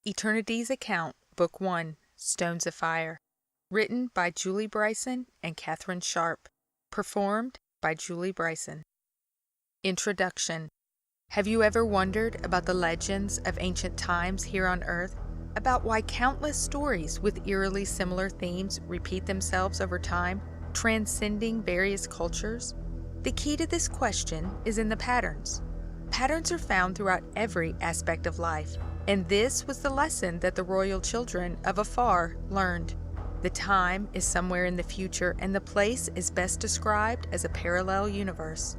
Eternity's Account, Book 1, Stones of Fire. Written by Julie Bryson and Catherine Sharp. Performed by Julie Bryson. Introduction. Have you ever wondered about the legends of ancient times here on Earth? About why countless stories with eerily similar themes repeat themselves over time, transcending various cultures? The key to this question is in the patterns. Patterns are found throughout every aspect of life, and this was the lesson that the royal children of Afar learned. The time is somewhere in the future, and the place is best described as a parallel universe.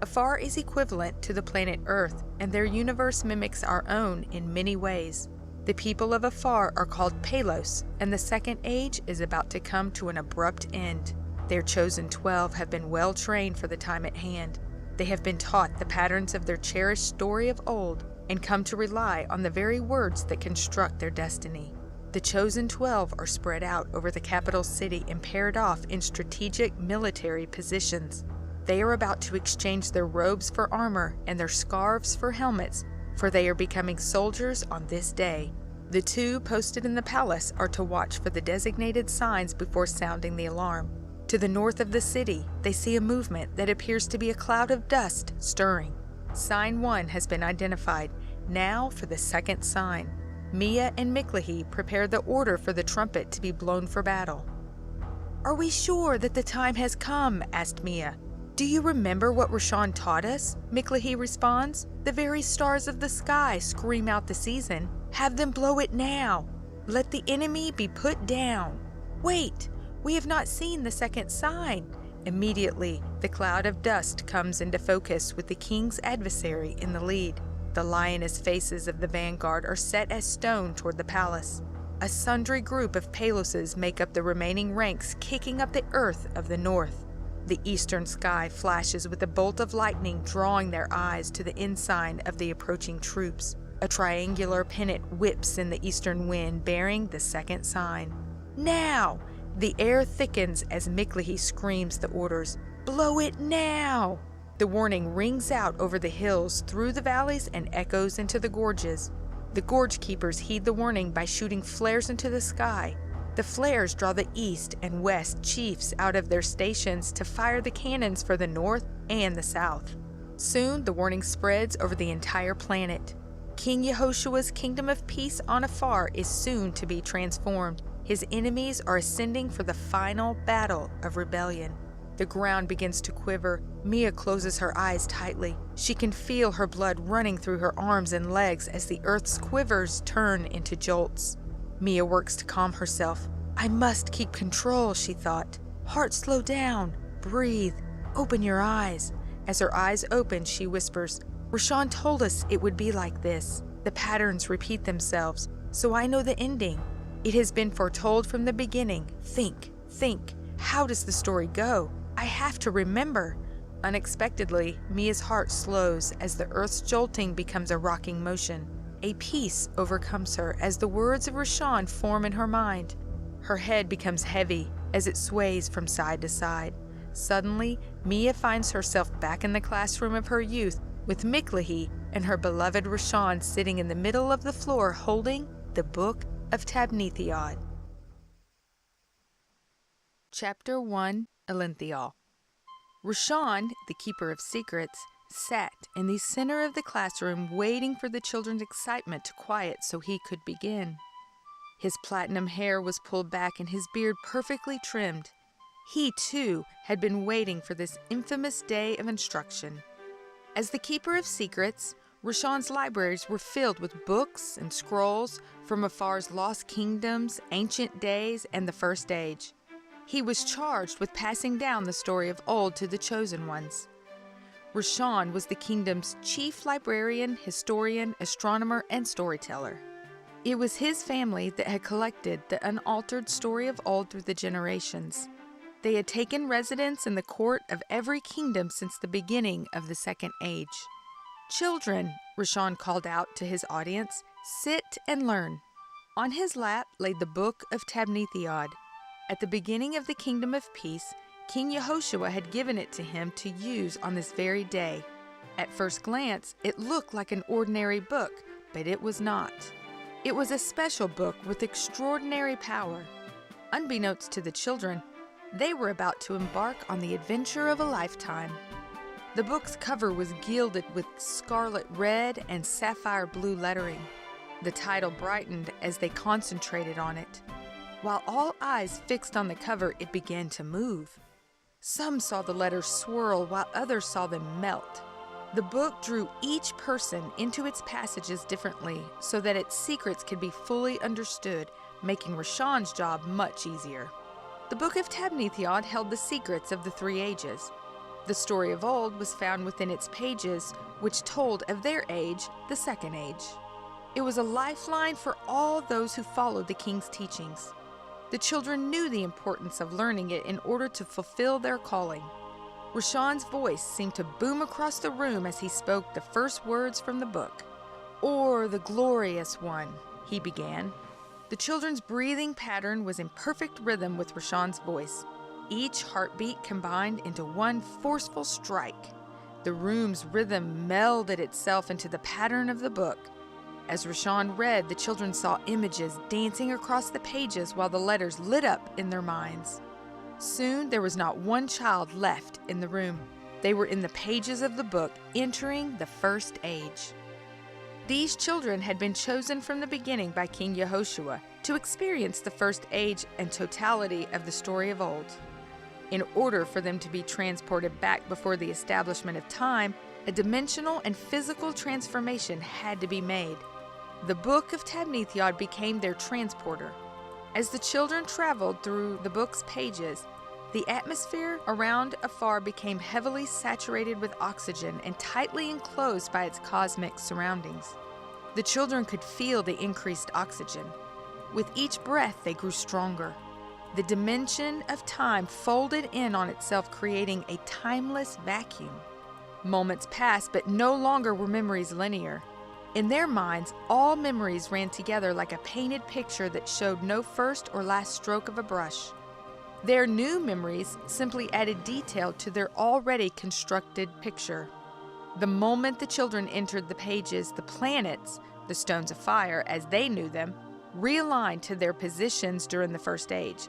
Afar is equivalent to the planet Earth, and their universe mimics our own in many ways. The people of Afar are called Palos, and the Second Age is about to come to an abrupt end. Their chosen 12 have been well trained for the time at hand. They have been taught the patterns of their cherished story of old and come to rely on the very words that construct their destiny. The chosen 12 are spread out over the capital city and paired off in strategic military positions. They are about to exchange their robes for armor and their scarves for helmets, for they are becoming soldiers on this day. The two posted in the palace are to watch for the designated signs before sounding the alarm. To the north of the city, they see a movement that appears to be a cloud of dust stirring. Sign 1 has been identified. Now for the second sign. Mia and Miklehi prepare the order for the trumpet to be blown for battle. "Are we sure that the time has come?" asked Mia. "Do you remember what Rashan taught us?" Miklehi responds. "The very stars of the sky scream out the season. Have them blow it now. Let the enemy be put down." "Wait! We have not seen the second sign." Immediately, the cloud of dust comes into focus with the king's adversary in the lead. The lioness faces of the vanguard are set as stone toward the palace. A sundry group of Paloses make up the remaining ranks, kicking up the earth of the north. The eastern sky flashes with a bolt of lightning, drawing their eyes to the ensign of the approaching troops. A triangular pennant whips in the eastern wind, bearing the second sign. "Now!" The air thickens as Miklehi screams the orders. "Blow it now!" The warning rings out over the hills, through the valleys, and echoes into the gorges. The gorge keepers heed the warning by shooting flares into the sky. The flares draw the east and west chiefs out of their stations to fire the cannons for the north and the south. Soon the warning spreads over the entire planet. King Yehoshua's kingdom of peace on Afar is soon to be transformed. His enemies are ascending for the final battle of rebellion. The ground begins to quiver. Mia closes her eyes tightly. She can feel her blood running through her arms and legs as the earth's quivers turn into jolts. Mia works to calm herself. "I must keep control," she thought. "Heart, slow down. Breathe. Open your eyes." As her eyes open, she whispers, "Rashan told us it would be like this. The patterns repeat themselves, so I know the ending. It has been foretold from the beginning. Think. How does the story go? I have to remember." Unexpectedly, Mia's heart slows as the earth's jolting becomes a rocking motion. A peace overcomes her as the words of Rashan form in her mind. Her head becomes heavy as it sways from side to side. Suddenly, Mia finds herself back in the classroom of her youth with Miklehi and her beloved Rashan sitting in the middle of the floor holding the book of Tabnithiad. Chapter 1, Elinthial. Rashan, the keeper of secrets, sat in the center of the classroom waiting for the children's excitement to quiet so he could begin. His platinum hair was pulled back and his beard perfectly trimmed. He, too, had been waiting for this infamous day of instruction. As the keeper of secrets, Rashan's libraries were filled with books and scrolls from Afar's lost kingdoms, ancient days, and the First Age. He was charged with passing down the story of old to the chosen ones. Rashan was the kingdom's chief librarian, historian, astronomer, and storyteller. It was his family that had collected the unaltered story of old through the generations. They had taken residence in the court of every kingdom since the beginning of the Second Age. "Children," Rashan called out to his audience, "sit and learn." On his lap lay the book of Tabnithiad. At the beginning of the Kingdom of Peace, King Yehoshua had given it to him to use on this very day. At first glance, it looked like an ordinary book, but it was not. It was a special book with extraordinary power. Unbeknownst to the children, they were about to embark on the adventure of a lifetime. The book's cover was gilded with scarlet red and sapphire blue lettering. The title brightened as they concentrated on it. While all eyes fixed on the cover, it began to move. Some saw the letters swirl while others saw them melt. The book drew each person into its passages differently so that its secrets could be fully understood, making Rashawn's job much easier. The Book of Tabnethiod held the secrets of the 3 ages. The story of old was found within its pages, which told of their age, the 2nd age. It was a lifeline for all those who followed the king's teachings. The children knew the importance of learning it in order to fulfill their calling. Rashawn's voice seemed to boom across the room as he spoke the first words from the book. "Or the glorious one," he began. The children's breathing pattern was in perfect rhythm with Rashawn's voice. Each heartbeat combined into one forceful strike. The room's rhythm melded itself into the pattern of the book. As Rashawn read, the children saw images dancing across the pages while the letters lit up in their minds. Soon there was not one child left in the room. They were in the pages of the book, entering the 1st age. These children had been chosen from the beginning by King Yehoshua to experience the 1st age and totality of the story of old. In order for them to be transported back before the establishment of time, a dimensional and physical transformation had to be made. The Book of Tabnethiod became their transporter. As the children traveled through the book's pages, the atmosphere around afar became heavily saturated with oxygen and tightly enclosed by its cosmic surroundings. The children could feel the increased oxygen. With each breath, they grew stronger. The dimension of time folded in on itself, creating a timeless vacuum. Moments passed, but no longer were memories linear. In their minds, all memories ran together like a painted picture that showed no first or last stroke of a brush. Their new memories simply added detail to their already constructed picture. The moment the children entered the pages, the planets, the stones of fire as they knew them, realigned to their positions during the 1st age.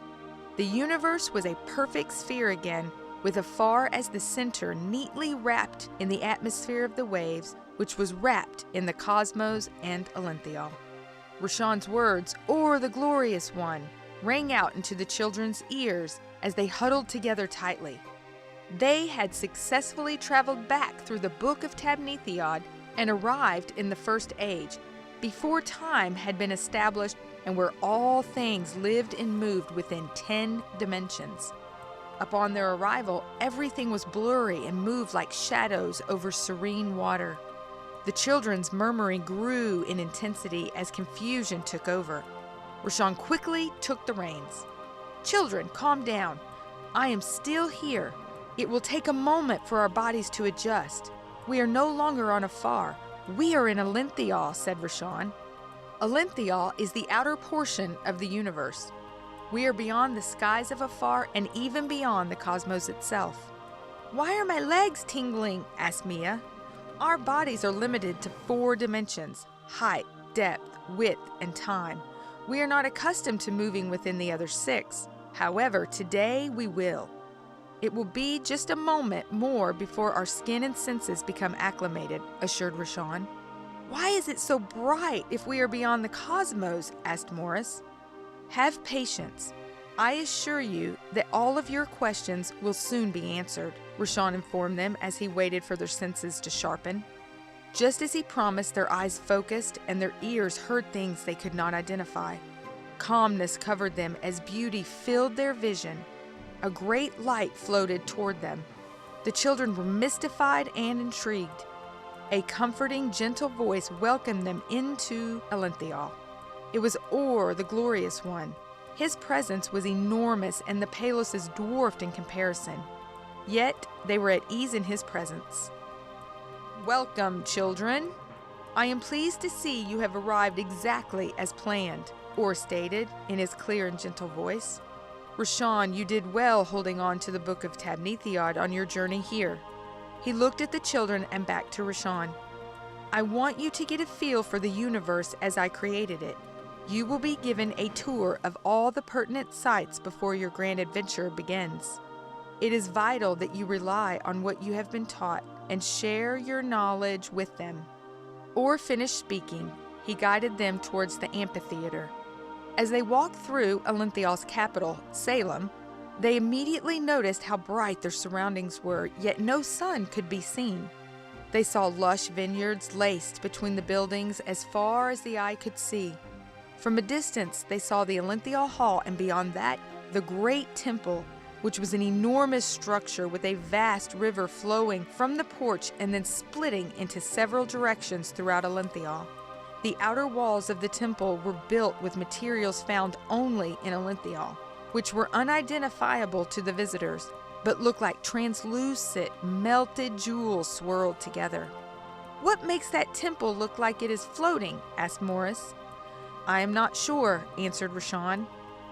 The universe was a perfect sphere again, with Afar as the center, neatly wrapped in the atmosphere of the waves, which was wrapped in the cosmos and Elenthial. Rashawn's words, "Or the glorious one," rang out into the children's ears as they huddled together tightly. They had successfully traveled back through the Book of Tabnethiod and arrived in the 1st age, before time had been established and where all things lived and moved within 10 dimensions. Upon their arrival, everything was blurry and moved like shadows over serene water. The children's murmuring grew in intensity as confusion took over. Rashawn quickly took the reins. "Children, calm down. I am still here. It will take a moment for our bodies to adjust. We are no longer on Afar. We are in Elenthial," said Rashawn. Elenthial is the outer portion of the universe. We are beyond the skies of Afar and even beyond the cosmos itself. "Why are my legs tingling?" asked Mia. "Our bodies are limited to 4 dimensions: height, depth, width, and time. We are not accustomed to moving within the other 6. However, today we will. It will be just a moment more before our skin and senses become acclimated," assured Rashawn. "Why is it so bright if we are beyond the cosmos?" asked Morris. "Have patience. I assure you that all of your questions will soon be answered," Rashawn informed them as he waited for their senses to sharpen. Just as he promised, their eyes focused and their ears heard things they could not identify. Calmness covered them as beauty filled their vision. A great light floated toward them. The children were mystified and intrigued. A comforting, gentle voice welcomed them into Elenthial. It was Or, the glorious one. His presence was enormous and the Paloses dwarfed in comparison. Yet they were at ease in his presence. "Welcome, children. I am pleased to see you have arrived exactly as planned," Or stated in his clear and gentle voice. "Rashawn, you did well holding on to the Book of Tabnethiod on your journey here." He looked at the children and back to Rashawn. I want you to get a feel for the universe as I created it. You will be given a tour of all the pertinent sites before your grand adventure begins. It is vital that you rely on what you have been taught and share your knowledge with them." Or finished speaking, he guided them towards the amphitheater. As they walked through Elenthial's capital, Salem, they immediately noticed how bright their surroundings were, yet no sun could be seen. They saw lush vineyards laced between the buildings as far as the eye could see. From a distance, they saw the Elenthial Hall, and beyond that, the Great Temple, which was an enormous structure with a vast river flowing from the porch and then splitting into several directions throughout Elenthial. The outer walls of the temple were built with materials found only in Elenthial, which were unidentifiable to the visitors, but looked like translucent, melted jewels swirled together. "What makes that temple look like it is floating?" asked Morris. "I am not sure," answered Rashawn,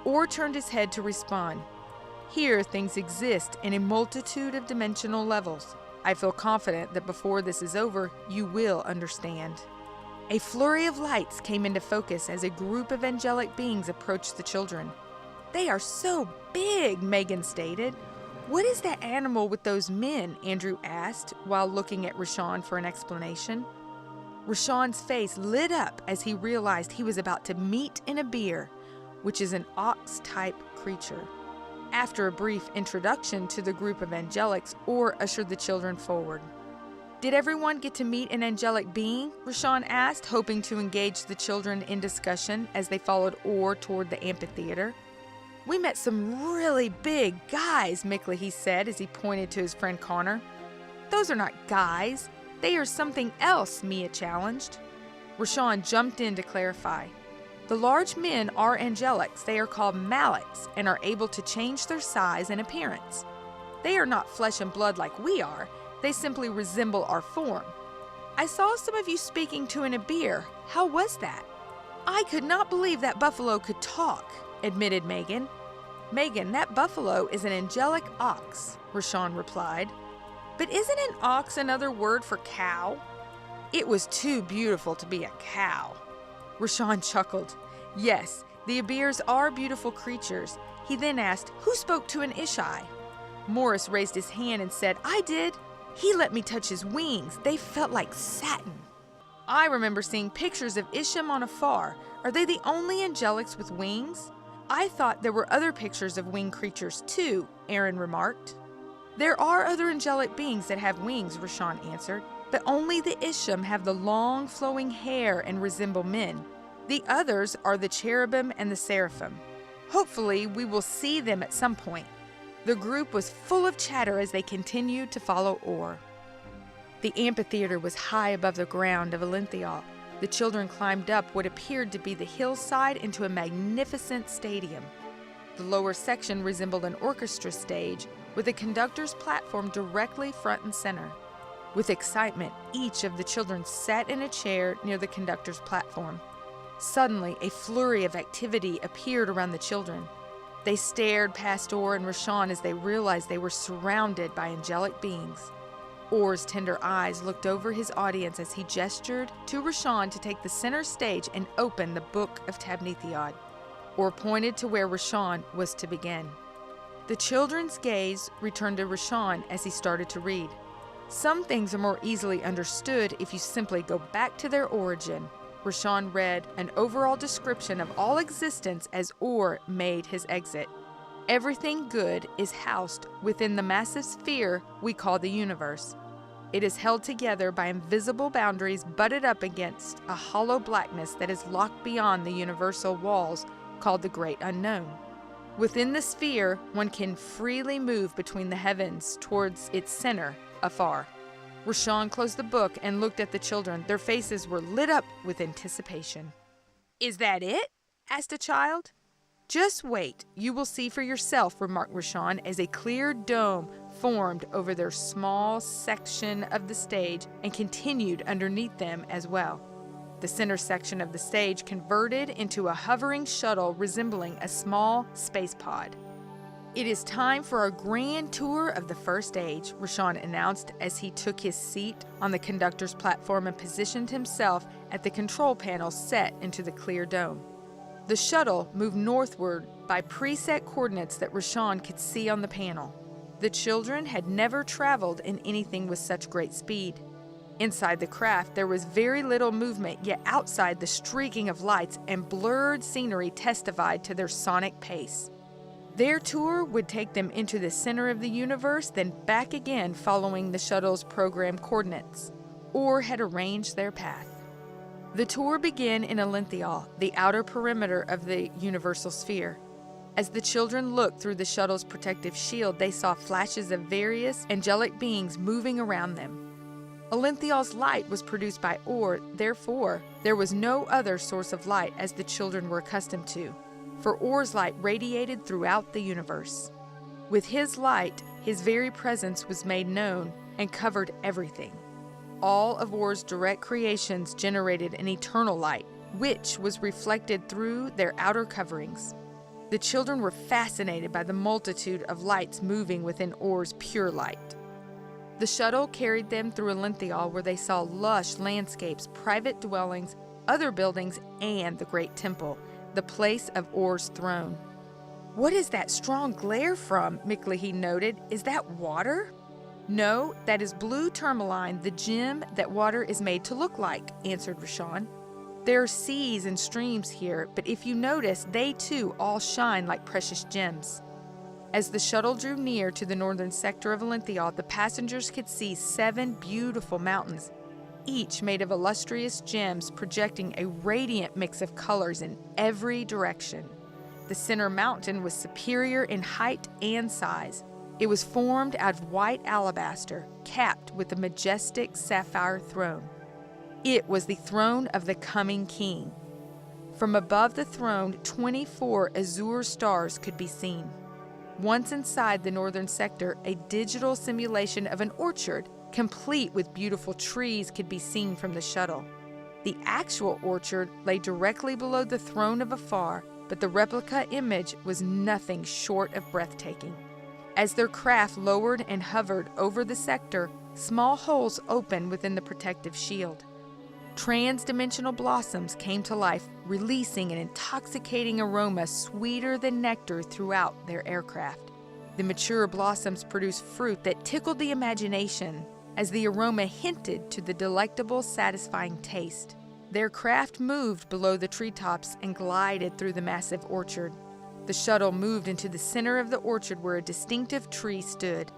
or turned his head to respond. "Here things exist in a multitude of dimensional levels. I feel confident that before this is over, you will understand." A flurry of lights came into focus as a group of angelic beings approached the children. "They are so big," Megan stated. "What is that animal with those men?" Andrew asked while looking at Rashawn for an explanation. Rashawn's face lit up as he realized he was about to meet an Abir, which is an ox-type creature. After a brief introduction to the group of angelics, Orr ushered the children forward. "Did everyone get to meet an angelic being?" Rashawn asked, hoping to engage the children in discussion as they followed Orr toward the amphitheater. "We met some really big guys," Mickley said as he pointed to his friend Connor. "Those are not guys. They are something else," Mia challenged. Rashawn jumped in to clarify. "The large men are angelics. They are called Malaks and are able to change their size and appearance. They are not flesh and blood like we are. They simply resemble our form. I saw some of you speaking to an Abir. How was that?" "I could not believe that buffalo could talk," admitted Megan. "Megan, that buffalo is an angelic ox," Rashawn replied. "But isn't an ox another word for cow?" "It was too beautiful to be a cow." Rashawn chuckled. "Yes, the Abirs are beautiful creatures." He then asked, "Who spoke to an Ishai?" Morris raised his hand and said, "I did. He let me touch his wings. They felt like satin." "I remember seeing pictures of Isham on afar. Are they the only angelics with wings?" "I thought there were other pictures of winged creatures too," Aaron remarked. "There are other angelic beings that have wings," Rashawn answered, "but only the Isham have the long flowing hair and resemble men. The others are the cherubim and the seraphim. Hopefully we will see them at some point." The group was full of chatter as they continued to follow Orr. The amphitheater was high above the ground of Elenthial. The children climbed up what appeared to be the hillside into a magnificent stadium. The lower section resembled an orchestra stage, with a conductor's platform directly front and center. With excitement, each of the children sat in a chair near the conductor's platform. Suddenly, a flurry of activity appeared around the children. They stared past Orr and Rashawn as they realized they were surrounded by angelic beings. Orr's tender eyes looked over his audience as he gestured to Rashawn to take the center stage and open the Book of Tabnithiad. Orr pointed to where Rashawn was to begin. The children's gaze returned to Rashawn as he started to read. "Some things are more easily understood if you simply go back to their origin." Rashawn read an overall description of all existence as Orr made his exit. "Everything good is housed within the massive sphere we call the universe. It is held together by invisible boundaries butted up against a hollow blackness that is locked beyond the universal walls called the Great Unknown. Within the sphere, one can freely move between the heavens towards its center, afar." Rashawn closed the book and looked at the children. Their faces were lit up with anticipation. "Is that it?" asked a child. "Just wait. You will see for yourself," remarked Rashawn as a clear dome formed over their small section of the stage and continued underneath them as well. The center section of the stage converted into a hovering shuttle resembling a small space pod. "It is time for a grand tour of the first age," Rashawn announced as he took his seat on the conductor's platform and positioned himself at the control panel set into the clear dome. The shuttle moved northward by preset coordinates that Rashawn could see on the panel. The children had never traveled in anything with such great speed. Inside the craft, there was very little movement, yet outside, the streaking of lights and blurred scenery testified to their sonic pace. Their tour would take them into the center of the universe, then back again following the shuttle's programmed coordinates, or had arranged their path. The tour began in Elenthial, the outer perimeter of the universal sphere. As the children looked through the shuttle's protective shield, they saw flashes of various angelic beings moving around them. Elenthial's light was produced by Or, therefore, there was no other source of light as the children were accustomed to, for Or's light radiated throughout the universe. With his light, his very presence was made known and covered everything. All of Or's direct creations generated an eternal light, which was reflected through their outer coverings. The children were fascinated by the multitude of lights moving within Or's pure light. The shuttle carried them through Elenthial, where they saw lush landscapes, private dwellings, other buildings, and the great temple, the place of Or's throne. "What is that strong glare from?" Micklehee noted. "Is that water?" "No, that is blue tourmaline, the gem that water is made to look like," answered Rashawn. "There are seas and streams here, but if you notice, they too all shine like precious gems." As the shuttle drew near to the northern sector of Elenthial, the passengers could see 7 beautiful mountains, each made of illustrious gems projecting a radiant mix of colors in every direction. The center mountain was superior in height and size. It was formed out of white alabaster, capped with a majestic sapphire throne. It was the throne of the coming king. From above the throne, 24 azure stars could be seen. Once inside the northern sector, a digital simulation of an orchard, complete with beautiful trees, could be seen from the shuttle. The actual orchard lay directly below the throne of afar, but the replica image was nothing short of breathtaking. As their craft lowered and hovered over the sector, small holes opened within the protective shield. Trans-dimensional blossoms came to life, releasing an intoxicating aroma sweeter than nectar throughout their aircraft. The mature blossoms produced fruit that tickled the imagination, as the aroma hinted to the delectable, satisfying taste. Their craft moved below the treetops and glided through the massive orchard. The shuttle moved into the center of the orchard where a distinctive tree stood.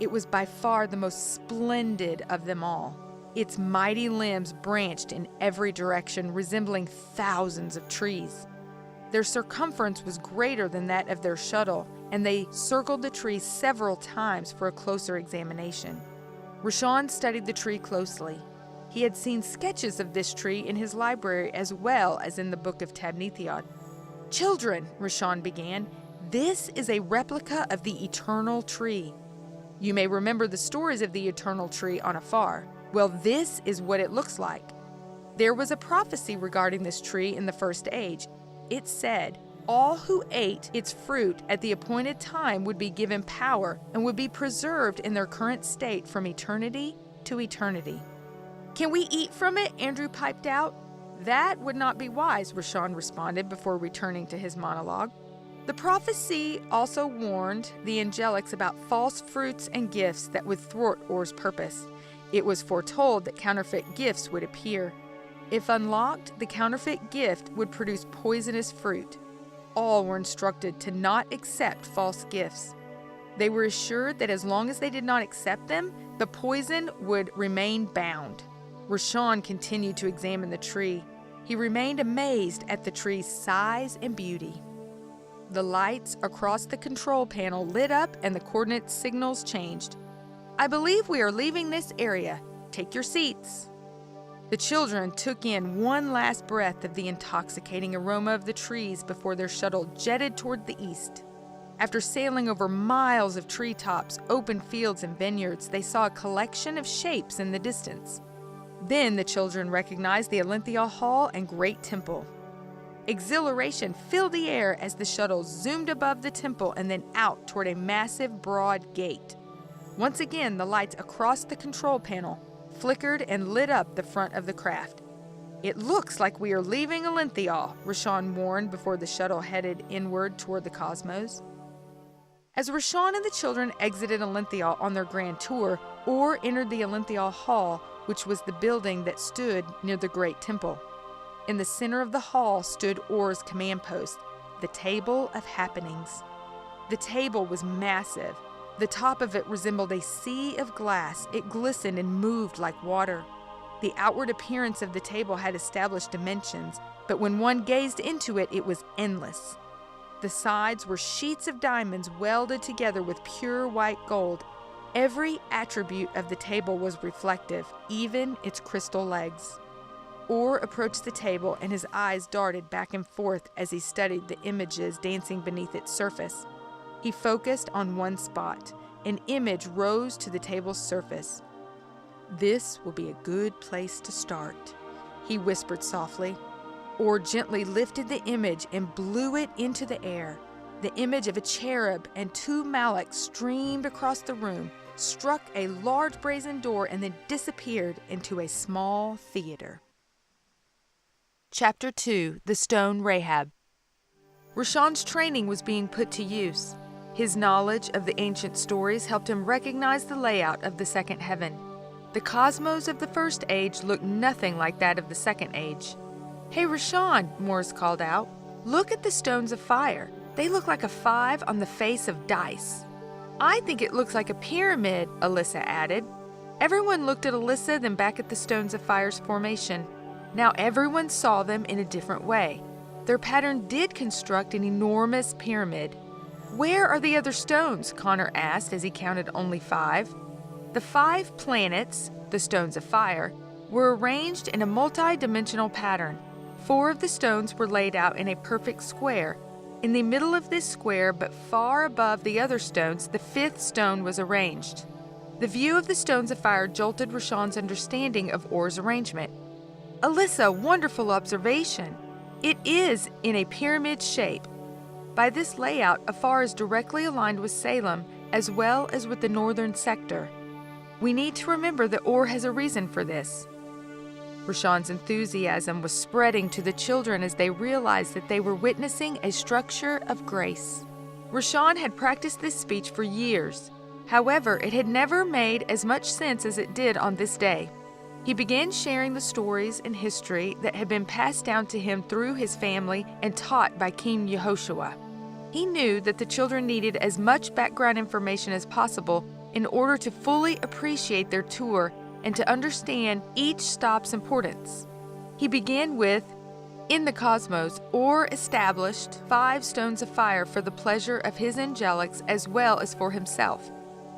It was by far the most splendid of them all. Its mighty limbs branched in every direction, resembling thousands of trees. Their circumference was greater than that of their shuttle, and they circled the tree several times for a closer examination. Rashawn studied the tree closely. He had seen sketches of this tree in his library as well as in the Book of Tabnithiad. "Children," Rashawn began, "this is a replica of the eternal tree. You may remember the stories of the eternal tree on afar. Well, this is what it looks like. There was a prophecy regarding this tree in the first age. It said, all who ate its fruit at the appointed time would be given power and would be preserved in their current state from eternity to eternity." "Can we eat from it?" Andrew piped out. "That would not be wise," Rashawn responded before returning to his monologue. The prophecy also warned the angelics about false fruits and gifts that would thwart Or's purpose. It was foretold that counterfeit gifts would appear. If unlocked, the counterfeit gift would produce poisonous fruit. All were instructed to not accept false gifts. They were assured that as long as they did not accept them, the poison would remain bound. Rashawn continued to examine the tree. He remained amazed at the tree's size and beauty. The lights across the control panel lit up and the coordinate signals changed. "I believe we are leaving this area. Take your seats." The children took in one last breath of the intoxicating aroma of the trees before their shuttle jetted toward the east. After sailing over miles of treetops, open fields, and vineyards, they saw a collection of shapes in the distance. Then the children recognized the Elenthial Hall and Great Temple. Exhilaration filled the air as the shuttle zoomed above the temple and then out toward a massive, broad gate. Once again, the lights across the control panel flickered and lit up the front of the craft. "It looks like we are leaving Alintheal," Rashawn warned before the shuttle headed inward toward the cosmos. As Rashawn and the children exited Alintheal on their grand tour, Orr entered the Alintheal Hall, which was the building that stood near the Great Temple. In the center of the hall stood Orr's command post, the Table of Happenings. The table was massive. The top of it resembled a sea of glass. It glistened and moved like water. The outward appearance of the table had established dimensions, but when one gazed into it, it was endless. The sides were sheets of diamonds welded together with pure white gold. Every attribute of the table was reflective, even its crystal legs. Orr approached the table, and his eyes darted back and forth as he studied the images dancing beneath its surface. He focused on one spot. An image rose to the table's surface. "This will be a good place to start," he whispered softly. Orr gently lifted the image and blew it into the air. The image of a cherub and 2 Malaks streamed across the room, struck a large brazen door, and then disappeared into a small theater. Chapter 2: The Stone Rahab. Rashawn's training was being put to use. His knowledge of the ancient stories helped him recognize the layout of the second heaven. The cosmos of the first age looked nothing like that of the second age. "Hey, Rashawn," Morris called out. "Look at the stones of fire. They look like a 5 on the face of dice." "I think it looks like a pyramid," Alyssa added. Everyone looked at Alyssa, then back at the stones of fire's formation. Now everyone saw them in a different way. Their pattern did construct an enormous pyramid. "Where are the other stones?" Connor asked as he counted only 5. The 5 planets, the stones of fire, were arranged in a multi-dimensional pattern. 4 of the stones were laid out in a perfect square. In the middle of this square, but far above the other stones, the 5th stone was arranged. The view of the stones of fire jolted Rashawn's understanding of Orr's arrangement. "Alyssa, wonderful observation. It is in a pyramid shape. By this layout, Afar is directly aligned with Salem as well as with the northern sector. We need to remember that Orr has a reason for this." Rashawn's enthusiasm was spreading to the children as they realized that they were witnessing a structure of grace. Rashawn had practiced this speech for years. However, it had never made as much sense as it did on this day. He began sharing the stories and history that had been passed down to him through his family and taught by King Yehoshua. He knew that the children needed as much background information as possible in order to fully appreciate their tour and to understand each stop's importance. He began with, "In the cosmos, Orr established 5 stones of fire for the pleasure of his angelics as well as for himself.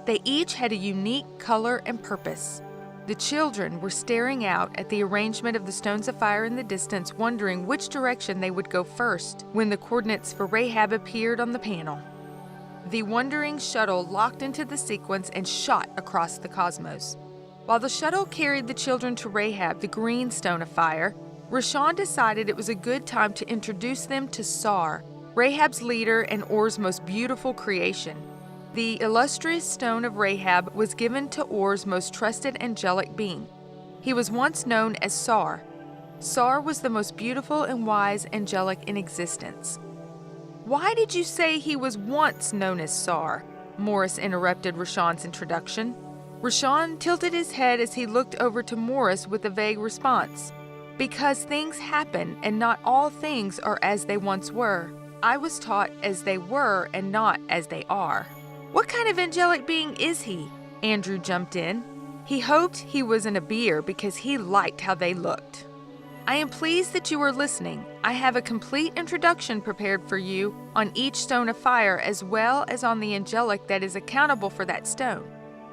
They each had a unique color and purpose." The children were staring out at the arrangement of the stones of fire in the distance, wondering which direction they would go first when the coordinates for Rahab appeared on the panel. The wandering shuttle locked into the sequence and shot across the cosmos. While the shuttle carried the children to Rahab, the green stone of fire, Rashawn decided it was a good time to introduce them to Sar, Rahab's leader and Orr's most beautiful creation. The illustrious stone of Rahab was given to Orr's most trusted angelic being. He was once known as Sar. Sar was the most beautiful and wise angelic in existence. "Why did you say he was once known as Sar?" Morris interrupted Rashawn's introduction. Rashawn tilted his head as he looked over to Morris with a vague response. "Because things happen, and not all things are as they once were. I was taught as they were and not as they are." "What kind of angelic being is he?" Andrew jumped in. He hoped he was in a beer because he liked how they looked. "I am pleased that you are listening. I have a complete introduction prepared for you on each stone of fire as well as on the angelic that is accountable for that stone.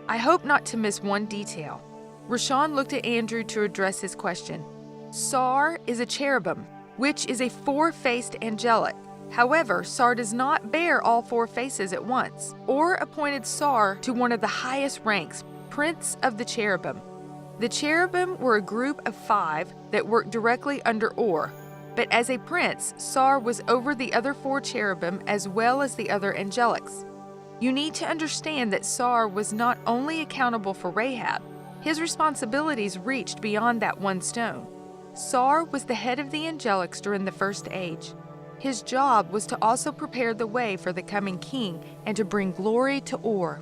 I hope not to miss one detail." Rashawn looked at Andrew to address his question. Sar is a cherubim, which is a 4-faced angelic. However, Sar does not bear all 4 faces at once. Orr appointed Sar to one of the highest ranks, Prince of the Cherubim. The cherubim were a group of 5 that worked directly under Orr. but as a prince, Sar was over the other 4 cherubim as well as the other angelics. You need to understand that Sar was not only accountable for Rahab, his responsibilities reached beyond that one stone. Sar was the head of the angelics during the first age. His job was to also prepare the way for the coming king and to bring glory to Ur.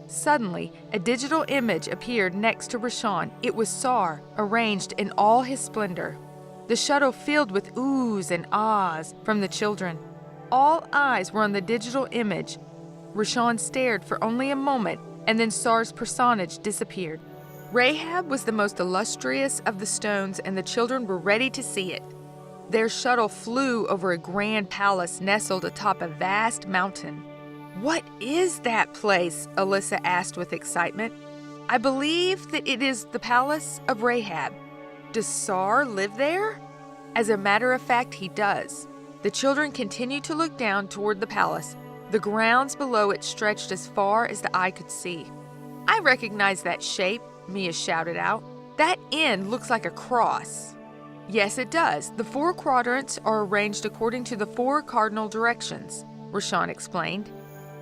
Suddenly, a digital image appeared next to Rishon. It was Sar, arranged in all his splendor. The shuttle filled with oohs and ahs from the children. All eyes were on the digital image. Rishon stared for only a moment, and then Sar's personage disappeared. Rahab was the most illustrious of the stones, and the children were ready to see it. Their shuttle flew over a grand palace nestled atop a vast mountain. "What is that place?" Alyssa asked with excitement. "I believe that it is the palace of Rahab. Does Sar live there?" As a matter of fact, he does. The children continued to look down toward the palace. The grounds below it stretched as far as the eye could see. "I recognize that shape," Mia shouted out. "That end looks like a cross." "Yes, it does. The 4 quadrants are arranged according to the 4 cardinal directions," Rishon explained.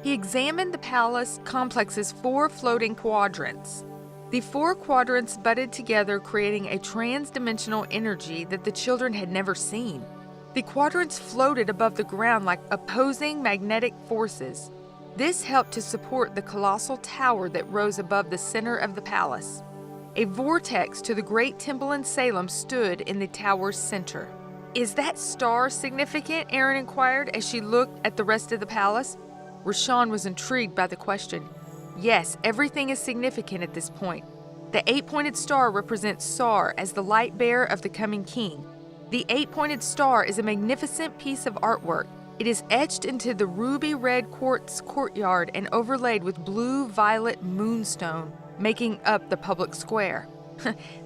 He examined the palace complex's 4 floating quadrants. The 4 quadrants butted together, creating a trans-dimensional energy that the children had never seen. The quadrants floated above the ground like opposing magnetic forces. This helped to support the colossal tower that rose above the center of the palace. A vortex to the great temple in Salem stood in the tower's center. "Is that star significant?" Erin inquired as she looked at the rest of the palace. Rishon was intrigued by the question. "Yes, everything is significant at this point. The 8-pointed star represents Sar as the light bearer of the coming king. The 8-pointed star is a magnificent piece of artwork. It is etched into the ruby-red quartz courtyard and overlaid with blue-violet moonstone, making up the public square."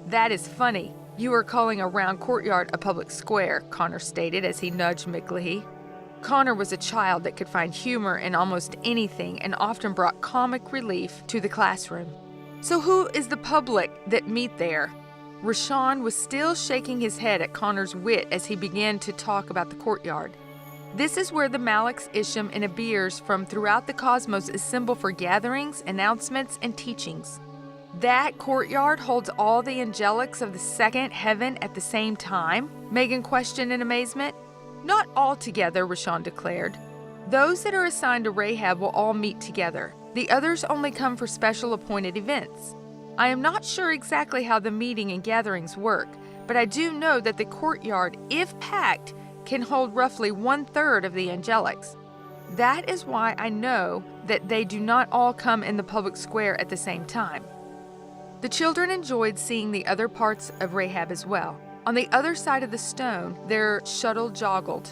"That is funny. You are calling a round courtyard a public square," Connor stated as he nudged McLeehee. Connor was a child that could find humor in almost anything and often brought comic relief to the classroom. "So who is the public that meet there?" Rishon was still shaking his head at Connor's wit as he began to talk about the courtyard. "This is where the Malaks, Isham, and Abirs from throughout the cosmos assemble for gatherings, announcements, and teachings." "That courtyard holds all the angelics of the second heaven at the same time?" Megan questioned in amazement. "Not all together," Rishon declared. "Those that are assigned to Rahab will all meet together. The others only come for special appointed events. I am not sure exactly how the meeting and gatherings work, but I do know that the courtyard, if packed, can hold roughly 1/3 of the angelics. That is why I know that they do not all come in the public square at the same time." The children enjoyed seeing the other parts of Rahab as well. On the other side of the stone, their shuttle joggled.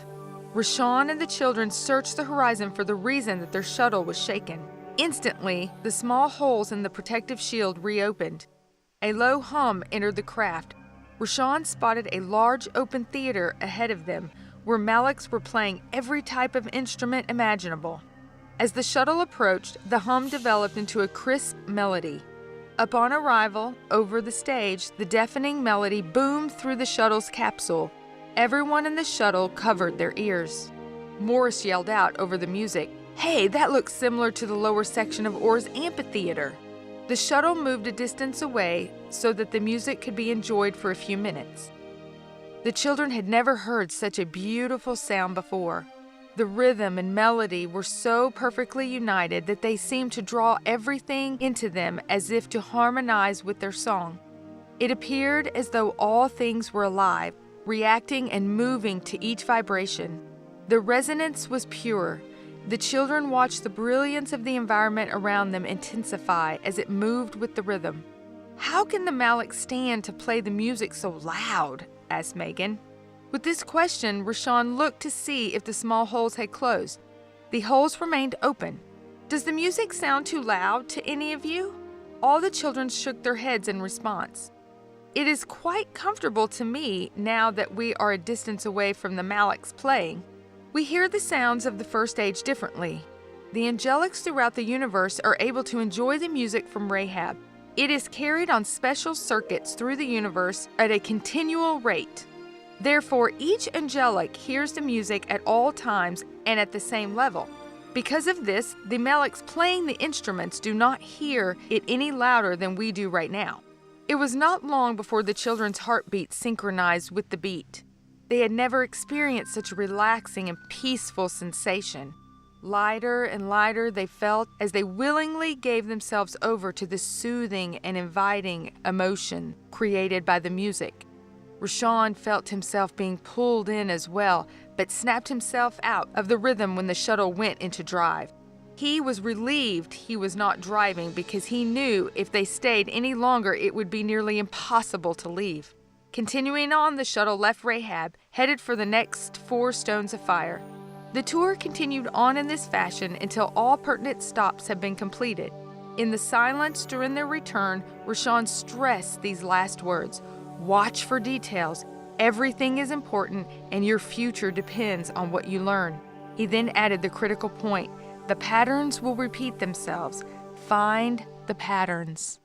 Rishon and the children searched the horizon for the reason that their shuttle was shaken. Instantly, the small holes in the protective shield reopened. A low hum entered the craft. Rishon spotted a large open theater ahead of them, where Malaks were playing every type of instrument imaginable. As the shuttle approached, the hum developed into a crisp melody. Upon arrival, over the stage, the deafening melody boomed through the shuttle's capsule. Everyone in the shuttle covered their ears. Morris yelled out over the music, "Hey, that looks similar to the lower section of Ur's amphitheater." The shuttle moved a distance away so that the music could be enjoyed for a few minutes. The children had never heard such a beautiful sound before. The rhythm and melody were so perfectly united that they seemed to draw everything into them as if to harmonize with their song. It appeared as though all things were alive, reacting and moving to each vibration. The resonance was pure. The children watched the brilliance of the environment around them intensify as it moved with the rhythm. "How can the Malaks stand to play the music so loud?" asked Megan. With this question, Rishon looked to see if the small holes had closed. The holes remained open. "Does the music sound too loud to any of you?" All the children shook their heads in response. "It is quite comfortable to me now that we are a distance away from the Malaks playing. We hear the sounds of the first age differently. The angelics throughout the universe are able to enjoy the music from Rahab. It is carried on special circuits through the universe at a continual rate." Therefore, each angelic hears the music at all times and at the same level. Because of this, the meleks playing the instruments do not hear it any louder than we do right now. It was not long before the children's heartbeats synchronized with the beat. They had never experienced such a relaxing and peaceful sensation. Lighter and lighter they felt as they willingly gave themselves over to the soothing and inviting emotion created by the music. Rashawn felt himself being pulled in as well, but snapped himself out of the rhythm when the shuttle went into drive. He was relieved he was not driving because he knew if they stayed any longer it would be nearly impossible to leave. Continuing on, the shuttle left Rahab, headed for the next 4 stones of fire. The tour continued on in this fashion until all pertinent stops had been completed. In the silence during their return, Rashawn stressed these last words: "Watch for details. Everything is important, and your future depends on what you learn." He then added the critical point: "The patterns will repeat themselves. Find the patterns."